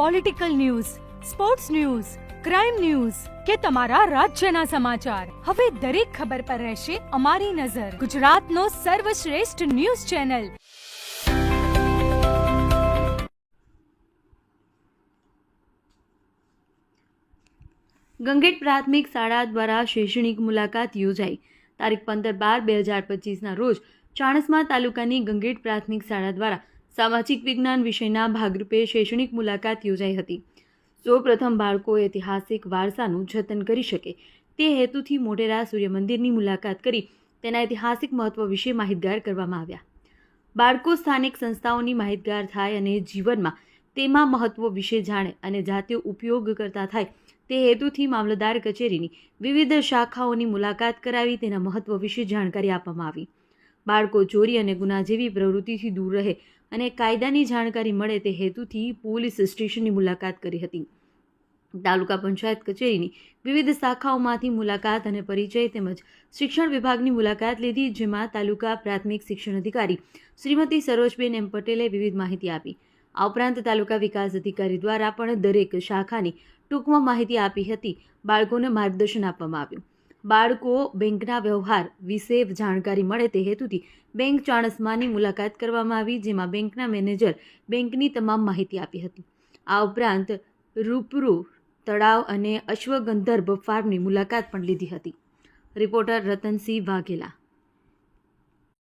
Political news, sports news, crime news કે તમારા રાજ્યના સમાચાર, હવે દરેક ખબર પર રહેશે અમારી નજર. ગુજરાતનો સર્વશ્રેષ્ઠ ન્યૂઝ ચેનલ. ગંગેટ પ્રાથમિક શાળા દ્વારા શૈક્ષણિક મુલાકાત યોજાઈ. તારીખ 15/12/2025ના રોજ ચાણસ્મા તાલુકાની ગંગેટ પ્રાથમિક શાળા દ્વારા સામાજિક વિજ્ઞાન વિષયના ભાગરૂપે શૈક્ષણિક મુલાકાત યોજાઈ હતી. સૌપ્રથમ બાળકો ઐતિહાસિક વારસાનું જતન કરી શકે તે હેતુથી મોઢેરા સૂર્ય મંદિરની મુલાકાત કરી તેના ઐતિહાસિક મહત્વ વિશે માહિતગાર કરવામાં આવ્યા. બાળકો સ્થાનિક સંસ્થાઓની માહિતગાર થાય અને જીવનમાં તેમાં મહત્વ વિશે જાણે અને જાતે ઉપયોગ કરતા થાય તે હેતુથી મામલતદાર કચેરીની વિવિધ શાખાઓની મુલાકાત કરાવી તેના મહત્વ વિશે જાણકારી આપવામાં આવી. બાળકો ચોરી અને ગુના જેવી પ્રવૃત્તિથી દૂર રહે અને કાયદાની જાણકારી મળે તે હેતુથી પોલીસ સ્ટેશનની મુલાકાત કરી હતી. તાલુકા પંચાયત કચેરીની વિવિધ શાખાઓમાંથી મુલાકાત અને પરિચય તેમજ શિક્ષણ વિભાગની મુલાકાત લીધી, જેમાં તાલુકા પ્રાથમિક શિક્ષણ અધિકારી શ્રીમતી સરોજબેન એમ પટેલે વિવિધ માહિતી આપી. આ ઉપરાંત તાલુકા વિકાસ અધિકારી દ્વારા પણ દરેક શાખાની ટૂંકમાં માહિતી આપી હતી. બાળકોને માર્ગદર્શન આપવામાં આવ્યું. બાળકો બેંકના વ્યવહાર વિશે જાણકારી મળે તે હેતુથી બેંક ચાણસ્માની મુલાકાત કરવામાં આવી, જેમાં બેંકના મેનેજર બેંકની તમામ માહિતી આપી હતી. આ ઉપરાંત રૂપરૂ તળાવ અને અશ્વગંધર્ભ ફાર્મની મુલાકાત પણ લીધી હતી. રિપોર્ટર રતનસિંહ વાઘેલા.